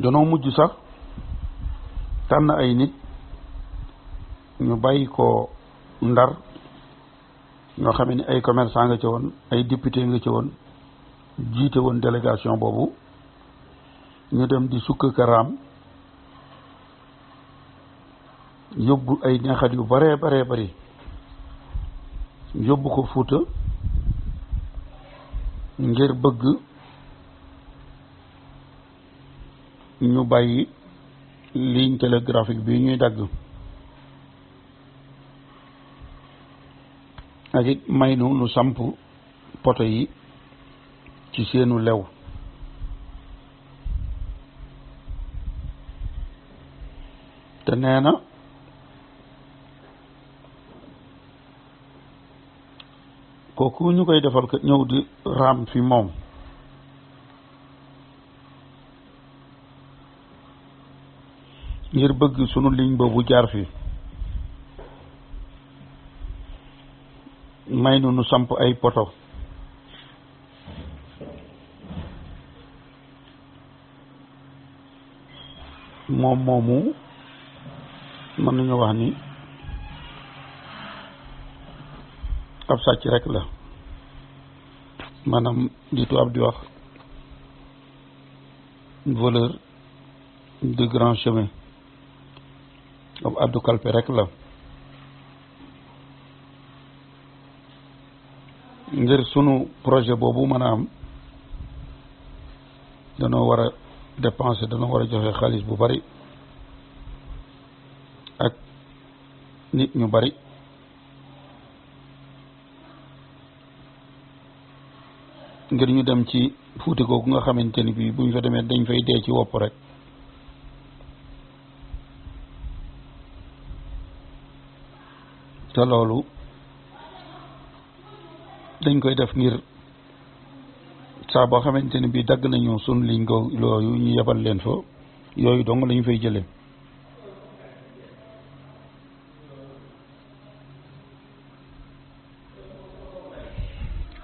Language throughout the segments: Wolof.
danoo mujj sax tànn ay nit ñu bàyyi ko Ndar ñoo xam ne ay commerçant nga ca woon ay député nga ca woon jiite woon délégation boobu ñu dem di sukk karaam yóbbu ay neexat yu baree bari yóbbu ko Fuuta ngir bëgg ñu bàyyi ligne télégraphique bi ñuy dagg ak it may nu samp poto yi ci seenu lew te nee na kooku ñu koy defal ko ñëw di raam fi moom ngir bëgg sunu ligne boobu jaar fi may nu samp ay poto moom moomu mën nañu wax ni ab sàcc rek la maanaam di tubaab di wax voleur de grand chemin ab addu kalpe rek la ngir sunu projet boobu mën a am danoo war a dépenser danoo war a joxe xaalis bu bari ak nit ñu bari ngir ñu dem ci Fuuta googu nga xamante ni bii buñ fa demee dañ fay dee ci wopp rek te loolu dañ koy def ngir saa boo xamante ni bii dagg nañu sun liñ go looyu ñu yebal leen fa yooyu dong lañu fay jëlee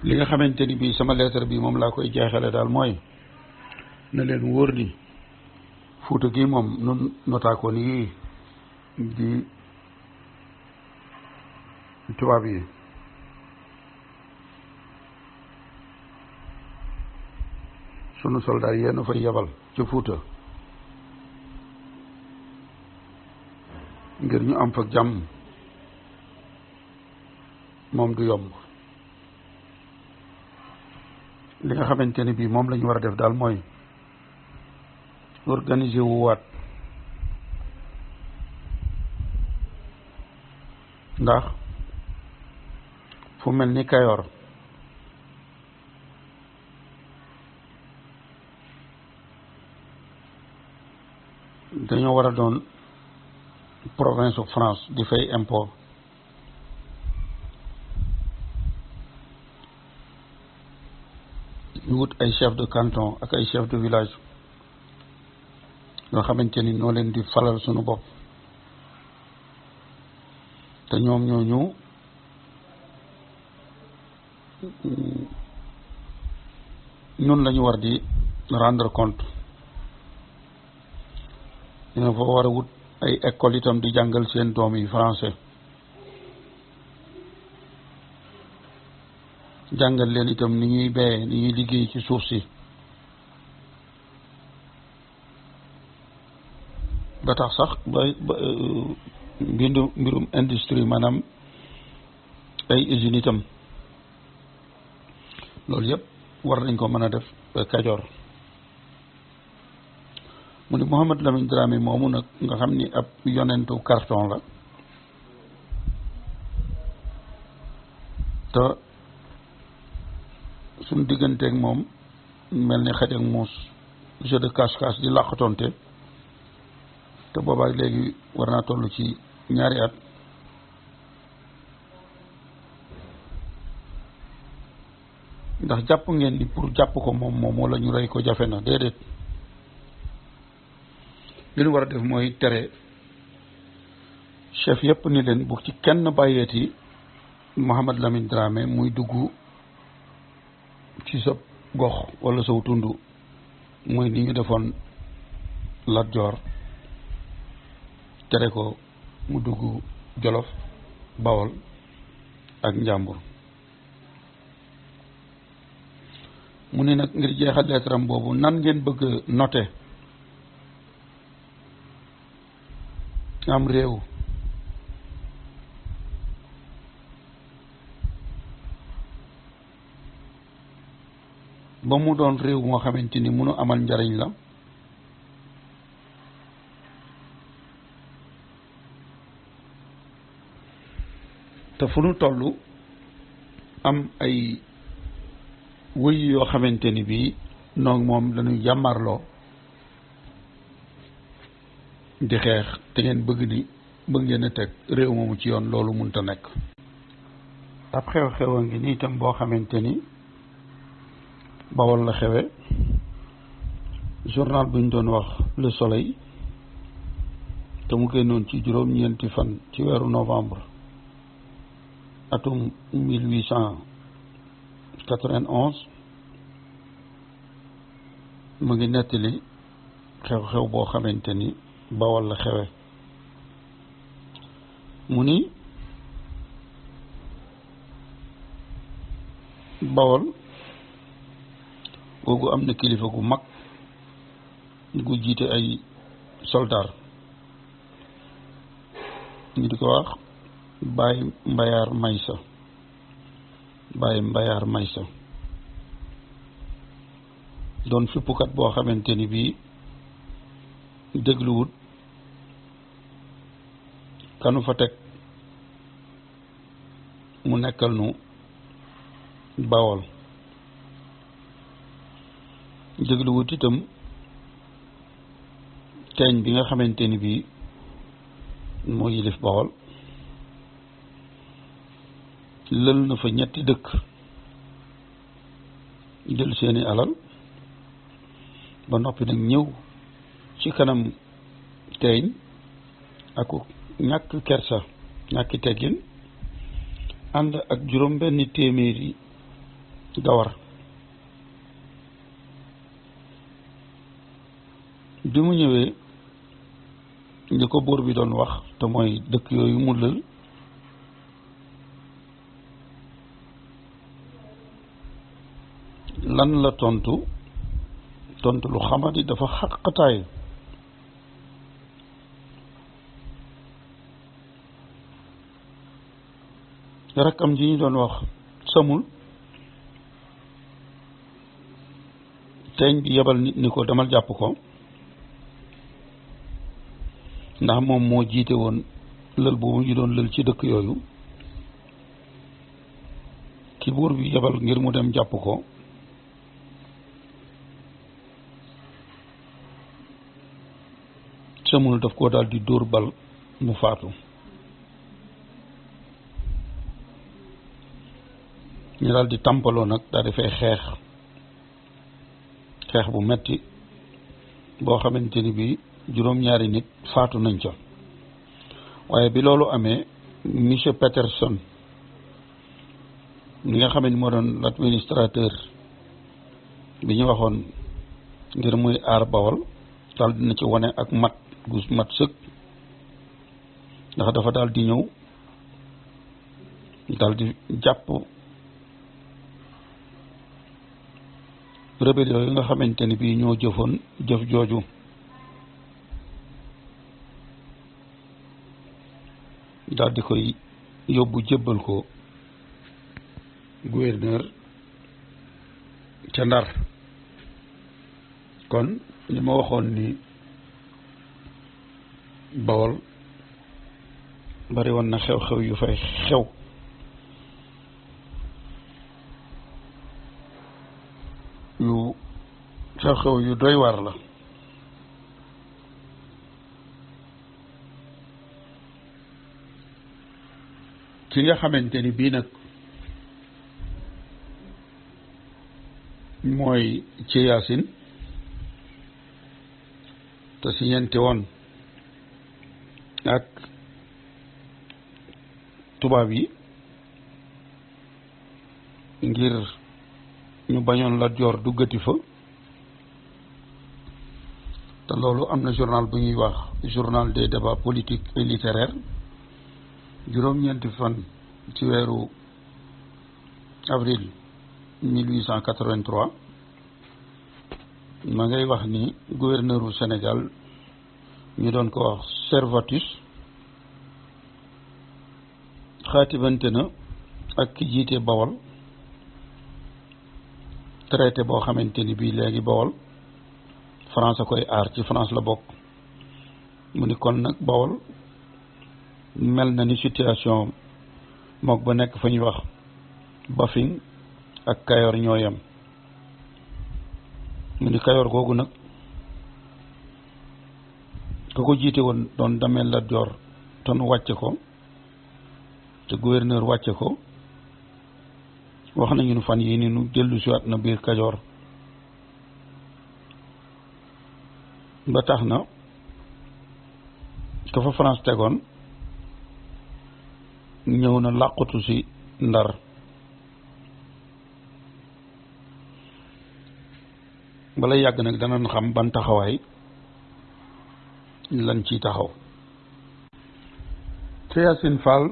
li nga xamante ni bii sama lettre bi moom laa koy jeexale daal mooy na leen wóor ni Fuuta gi moom nun notaakoon yi di tubaab yi sunu soldat yi yéen a fay yebal ci Fuuta ngir ñu am fa jàmm moom du yomb li nga xamante ni bii moom la ñu war a def daal mooy organiser wu waat ndax fu mel ni Kayoor dañoo war a doon province of France di fay impôt ñu wut ay chef de canton ak ay chef de village yoo xamante ni noo leen di falal sunu bopp te ñoom ñooñu ñun lañu war di rendre compte ñoo fa war a wut ay école itam di jàngal seen doom yi français jàngal leen itam ni ñuy béyee ni ñuy liggéey ci suuf si ba tax sax ba mbirum industrie maanaam ay usines itam loolu yëpp war nañ ko mën a def Kajoor mu ni Mouhamed Lamine Dramé moomu nag nga xam ni ab yonentu carton la te suñ digganteeg moom mel ni xaj ak muus jeu de cache-cache di làqatonte te boobaak léegi war naa toll ci ñaari at ndax jàpp ngeen ni pour jàpp ko moom wala ñu rey ko jafe na déedéet li ñu war a def mooy tere chef yépp ni leen bu ci kenn bàyyeeti Mouhamed Lamine Dramé muy dugg ci sa gox wala saw tund mooy ni ñu defoon Lat Joor tere ko mu dugg Jolof Bawol ak Njàmbur mu ni nag ngir jeexal leetaram boobu nan ngeen bëgg note am réew ba mu doon réew moo xamante ni mënu amal njariñ la te fu nu toll am ay wëy yoo xamante ni bii noog moom dañuy jàmmarloo di xeex te ngeen bëgg ngeen a teg réew moomu ci yoon loolu mënta nekk ab xew-xew a ngi nii itam boo xamante ni Bawol la xewe journal bu ñu doon wax Le Soleil te mu génnoon ci juróom-ñeenti fan ci weeru novembre atum 1891 mu ngi nettali xew-xew boo xamante ni Bawol la xewe mu ni Bawol googu am na kilifa gu mag gu jiite ay soldaar ñu di ko wax Baay Mbayaar Maysa doon fippukat boo xamante ni bii dégluwut kanu fa teg mu nekkal nu Bawol dégluwut itam teeñ bi nga xamante ni bii moo yilif Bawol lël na fa ñetti dëkk jël seeni alal ba noppi nag ñëw ci kanam teeñ ak ñàkk kersa ñàkki teggin ànd ak juróom benni téeméeri gawar bi mu ñëwee li ko buur bi doon wax te mooy dëkk yooyu mu lël lan la tontu lu xamadi dafa xaqataay rakkam ji ñu doon wax Samul teeñ bi yebal nit ni ko demal jàpp ko ndax moom moo jiite woon lël boobu ñu doon lël ci dëkk yooyu ki buur bi yebal ngir mu dem jàpp ko Samul daf koo daal di dóor bal mu faatu ñu daal di tàmpaloo nag daal di fay xeex bu metti boo xamante ni bii juróom-ñaari nit faatu nañ ca waaye bi loolu amee monsieur Peterson mi nga xam ne moo doon l'administrateur bi ñu waxoon ngir muy aar Bawol daal dina ci wane ak mat gu mat sëkk ndax dafa daal di ñëw daal di jàpp rebelle yooyu nga xamante ni bii ñoo jëfoon jëf jooju daal di koy yóbbu jébbal ko gouverneur ca Ndar kon li ma waxoon ni Bawol bari woon na xew-xew yu fay xew yu xew-xew yu doy war la ki nga xamante ni bii nag mooy ci Yaasin te si ñeenti woon ak tubaab yi ngir ñu bañoon Lat Joor duggati fa te loolu am na journal bu ñuy wax journal des débats politiques et littéraires juróom-ñeenti fan ci weeru avril 1883 ma ngay wax ni gouverneur u Sénégal ñu doon ko wax Servatus xaatibante na ak ki jiite Bawol traité boo xamante ni bii léegi Bawol France a koy aar ci France la bokk mu ni kon nag Bawol mel na ni situation mook ba nekk fa ñuy wax Bafing ak Kayoor ñoo yem mu ni Kayoor googu nag ka ko jiite woon doon Damel Lat Joor te nu wàcce ko te gouverneur wàcce ko wax nañu nu fan yii ni nu dellu siwaat na biir Kajoor ba tax na ka fa France tegoon ñëw na làqutu si Ndar bala yàgg nag danañ xam ban taxawaay lan ciy taxaw te Yacine Fall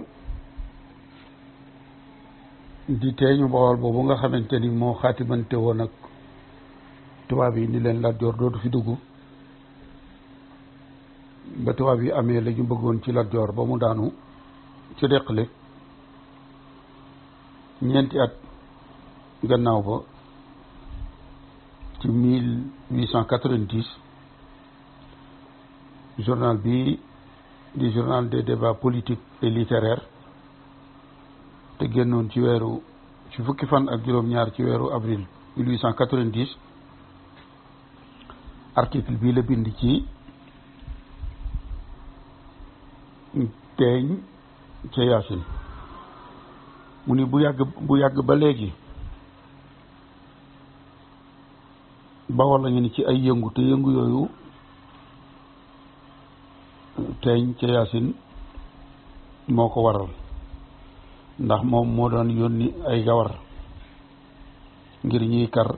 di teeñu Bawol boobu nga xamante ni moo xaatimante woon ak tubaab yi ni leen Lat Joor dootu fi dugg ba tubaab yi amee la ñu bëggoon ci Lat Joor ba mu daanu ci Deqale ñeenti at gannaaw ba ci 1890 journal bi di journal des débats politiques et littéraires te génnoon ci fukki fan ak juróom-ñaar ci weeru avril 1890 article bii la bind ci teeñ ca Yaasin mu ni bu yàgg ba léegi Bawol la ñu ni ci ay yëngu te yëngu yooyu teeñ ca Yaasin moo ko waral ndax moom moo doon yónni ay gawar ngir ñuy kar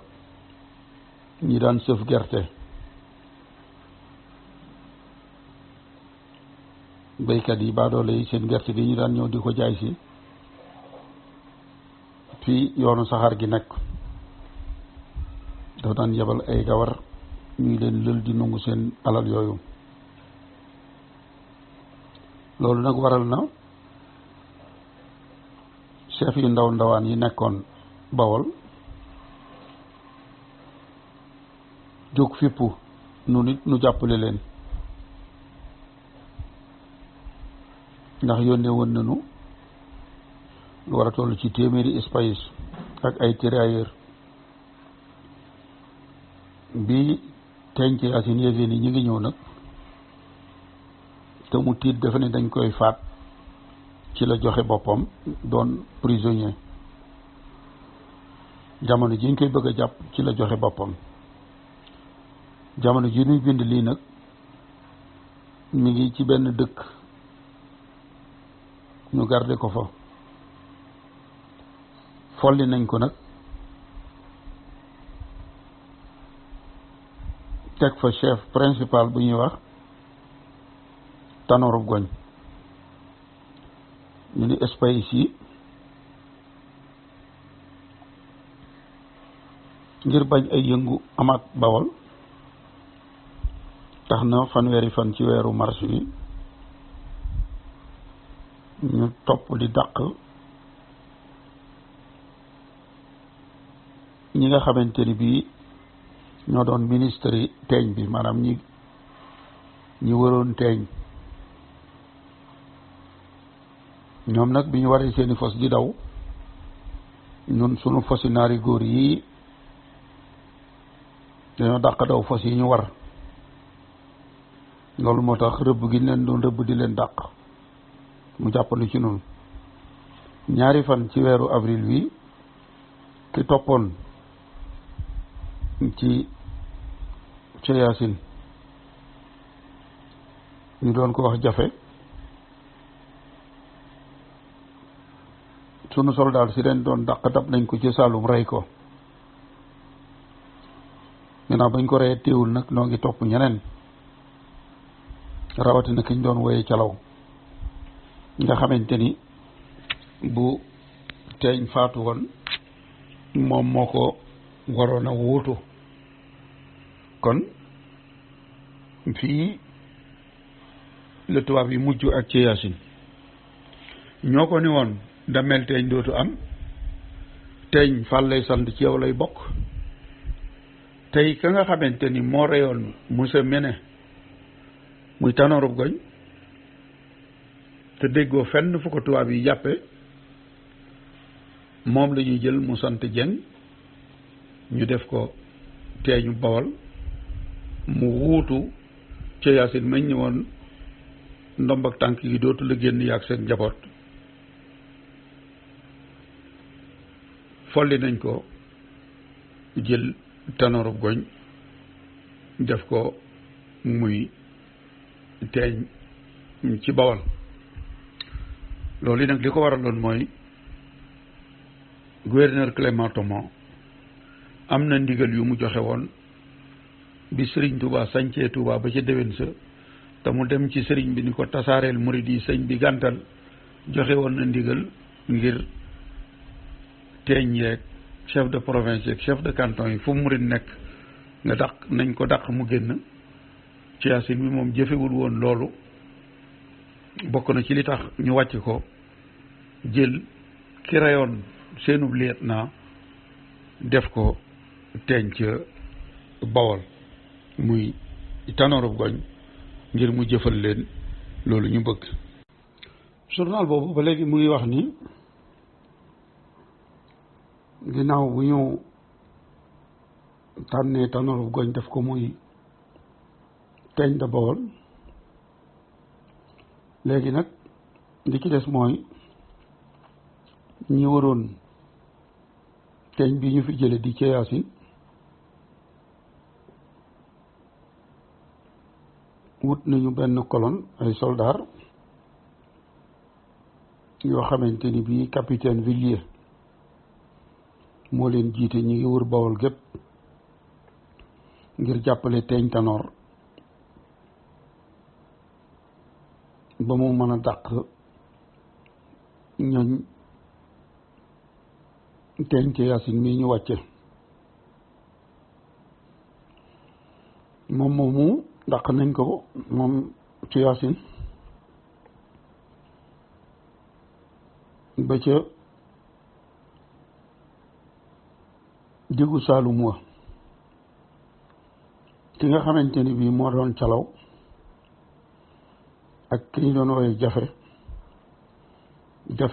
ñi daan sëf gerte béykat yi baadoole yi seen gerte gi ñu daan ñëw di ko jaay si fii yoonu saxaar gi nekk dafa daan yebal ay gawar ñuy leen lël di nangu seen alal yooyu loolu nag waral na chef yu ndawaan yi nekkoon Bawol jóg fippu nu nit nu jàppale leen ndax yónnee woon nañu lu war a toll ci téeméeri espace ak ay tirailleurs bi teeñ ci Yaasin yéegée ni ñi ngi ñëw nag te mu tiit dafa ne dañ koy faat ci la joxe boppam doon prisonnier jamono ji ñu koy bëgg a jàpp ci la joxe boppam jamono ji ñuy bind lii nag mi ngi ci benn dëkk ñu garde ko fa folli nañ ko nag teg fa chef principal bu ñuy wax Tanor Goñ ñu ni espace yi ngir bañ ay yëngu amaat Bawol tax na fanweeri fan ci weeru mars bi ñu topp di dàq ñi nga xamante ni bii ñoo doon ministre yi teeñ bi maanaam ñi waroon teeñ ñoom nag bi ñu waree seeni fos di daw ñun sunu fosi naari góor yi dañoo dàq daw fos yi ñu war loolu moo tax rëbb gi leen doon rëbb di leen dàq mu jàppandu ci noonu ñaari fan ci weeru avril wi ki toppoon ci Yaasin ñu doon ko wax Jafe sunu soldaar si leen doon dàq dab nañ ko ci Saalum rey ko maintenant bañ ko reyee téewul nag noo ngi topp ñeneen rawatina ki ñu doon woyee calaw nga xamante ni bu teeñ faatu woon moom moo ko waroon a wuutu kon fii la tubaab yi mujj ak ci Yaasin ñoo ko ni woon damel teeñ dootu am teeñ fal lay sant ci yow lay bokk tey ka nga xamante ni moo reyoon Musa Mene muy Tanor Goñ te déggoo fenn fu ko tubaab yi jàppe moom la ñuy jël mu sant Jeng ñu def ko teeñu Bawol mu wuutu ca Yaasin mañ ni woon ndomb ak tànk yi dootu la génn yaag seen njaboot folli nañ ko jël Tanor Goñ def ko muy teeñ ci Bawol loolu yi nag li ko waraloon mooy gouverneur Clément Thomas am na ndigal yu mu joxe woon bi sëriñ Touba sañcee Touba ba ca déwén sa te mu dem ci sëriñ bi ni ko tasaareel murid yi sëñ bi gàntal joxe woon na ndigal ngir teeñ yeeg chef de province yeeg chef de canton yi fu murid nekk nga dàq nañ ko dàq mu génn ci Yaasin bi moom jëfewul woon loolu bokk na ci li tax ñu wàcc ko jël ki rayoon seenub lieutenant def ko teeñ ca Bawol muy Tanor Goñ ngir mu jëfal leen loolu ñu bëgg. journal boobu ba léegi mu ngi wax ni ginnaaw bu ñu tànnee Tanor Goñ def ko muy teeñ da Bawol léegi nag li ci des mooy ñi waroon teeñ bi ñu fi jële di ca Yaasin wut nañu benn colonne ay soldats yoo xamante ni bii capitaine Villiers moo leen jiite ñi ngi wër Bawol gépp ngir jàppale teeñ Tanor ba mu mën a dàq ñooñ teeñ ca Yaasin mii ñu wàcce moom moomu dàq nañ ko moom ci Yaasin ba ca diggu Saalum wa ki nga xamante ni bii moo doon calaw ak ki ñu doon woowee jafe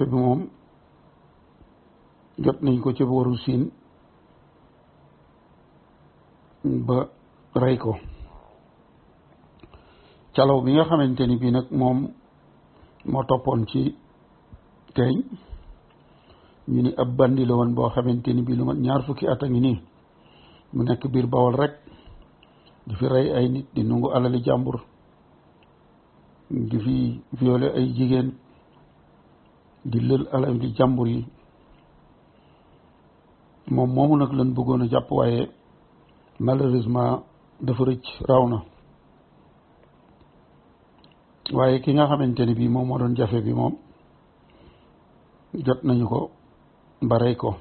bi moom jot nañ ko ca booru Siin ba rey ko calaw bi nga xamante ni bii nag moom moo toppoon ci teeñ ñu ni ab bandi la woon boo xamante ni bii lu mat 20 fukki at a ngi nii mu nekk biir Bawol rek di fi rey ay nit di nungu alali jàmbur di fi violer ay jigéen di lël alali jàmbur yi moom moomu nag lañ bëggoon a jàpp waaye malheureusement dafa rëcc raw na waaye ki nga xamante ni bii moom moo doon jafe bi moom jot nañu ko ba rey ko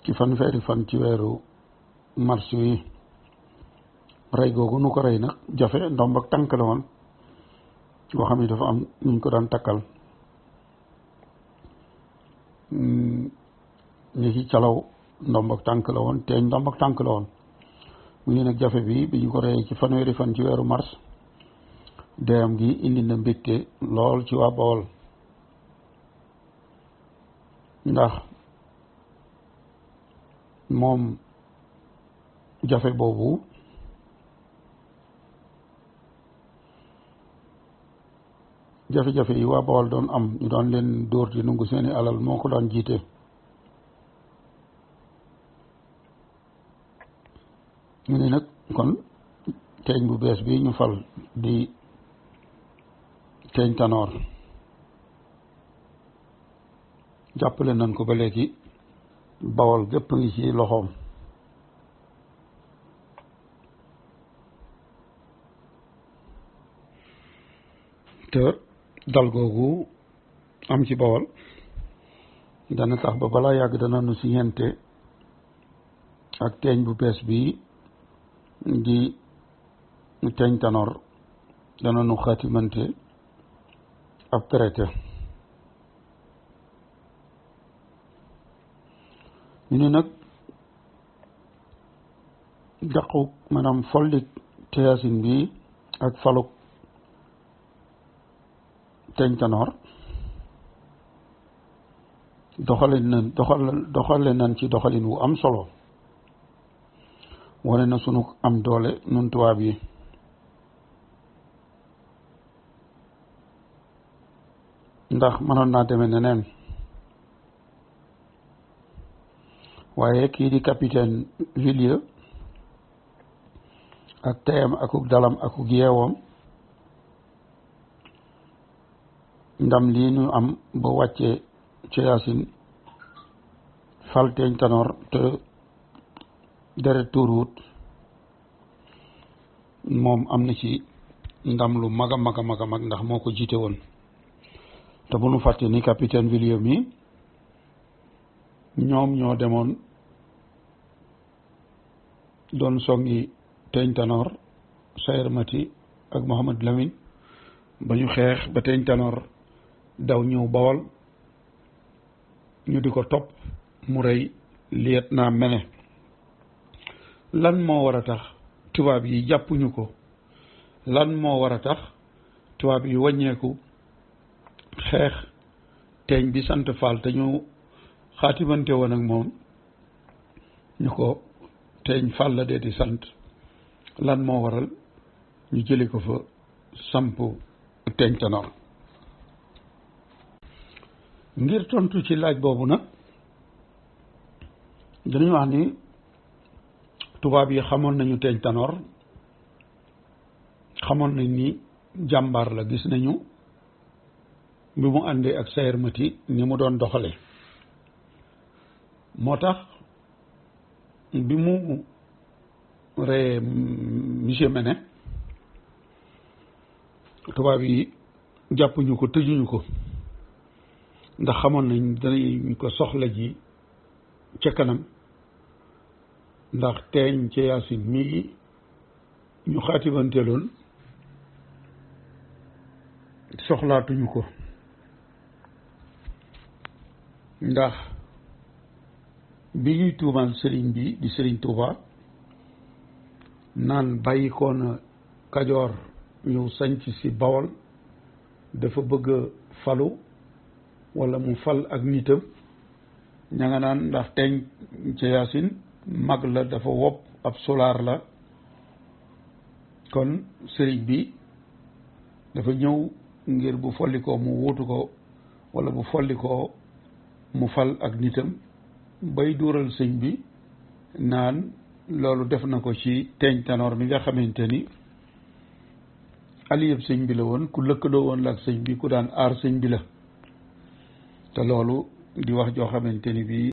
ci fanweeri fan ci weeru mars wi rey googu nu ko rey nag jafe ndomb ak tànk la woon boo xam ne dafa am ñu ko daan takkal ñi ci calaw ndomb ak tànk la woon teeñ ndomb ak tànk la woon mu ne nag jafe bi ñu ko reyee ci fanweeri fan ci weeru mars deyam gi indi na mbégte lool ci waa Bawol ndax moom jafe boobu jafe-jafe yi waa Bawol doon am ñu doon leen dóor di nungu seeni alal moo ko daan jiite ñu ne nag kon teeñ bu bees bi ñu fal di teeñ Tanor jàppale nañ ko ba léegi Bawol gépp ngi ci loxoom te dal googu am ci Bawol dana tax ba balaa yàgg dana nu siñente ak teeñ bu bees bi di teeñ Tanor dana nu xaatimante ab traité ñu ne nag daqu maanaam follik Teyaasin bi ak faluk teeñ Tanor doxale nañ ci doxalin wu am solo wane na sunu am doole nun tubaab yi ndax mënoon naa demee neneen waaye kii di capitaine Villiers ak teyam akuk dalam akuk yeewoom ndam lii ñu am ba wàcce Teyaasin fal teeñ Tanor te deret tuuruwut moom am na ci ndam lu mag a mag a mag a mag ndax moo ko jiite woon te bu nu fàtte ni capitaine Villiers mi ñoom ñoo demoon doon songi teeñ Tanor Sayer Mati ak Mohamed Lamine ba ñu xeex ba teeñ Tanor daw ñëw Bawol ñu di ko topp mu rey lieutenant Mene lan moo war a tax tubaab yi jàppuñu ko lan moo war a tax tubaab yi wàññeeku xeex teeñ bi sant Fall te ñu xaatimante woon ak moom ñu ko teeñ Fall la dee di sant lan moo waral ñu jëli ko fa samp teeñ Tanor ngir tontu ci laaj boobu nag dañuy wax ni tubaab yi xamoon nañu teeñ Tanor xamoon nañ ni jàmbaar la gis nañu bi mu àndee ak Sayer Mati ni mu doon doxale moo tax bi mu reyee monsieur Mene tubaab yi jàppuñu ko tëjuñu ko ndax xamoon nañ danañ ko soxla ji ca kanam ndax teeñ Teyaasin mii ñu xaatibanteeloon soxlaatuñu ko ndax bi ñuy tuumaal sëriñ bi di sëriñ Tuuba naan bàyyi ko na Kajoor ñëw sanc si Bawol dafa bëgg a falu wala mu fal ak nitam ña nga naan ndax teeñ Teyaasin mag la dafa wopp ab solaar la kon sëriñ bi dafa ñëw ngir bu follikoo mu wuutu ko wala bu follikoo mu fal ak nitam bay duural sëñ bi naan loolu def na ko ci teeñ Tanor mi nga xamante ni aliyeb sëñ bi la woon ku lëkkaloo woon la ak sëñ bi ku daan aar sëñ bi la te loolu di wax joo xamante ni bii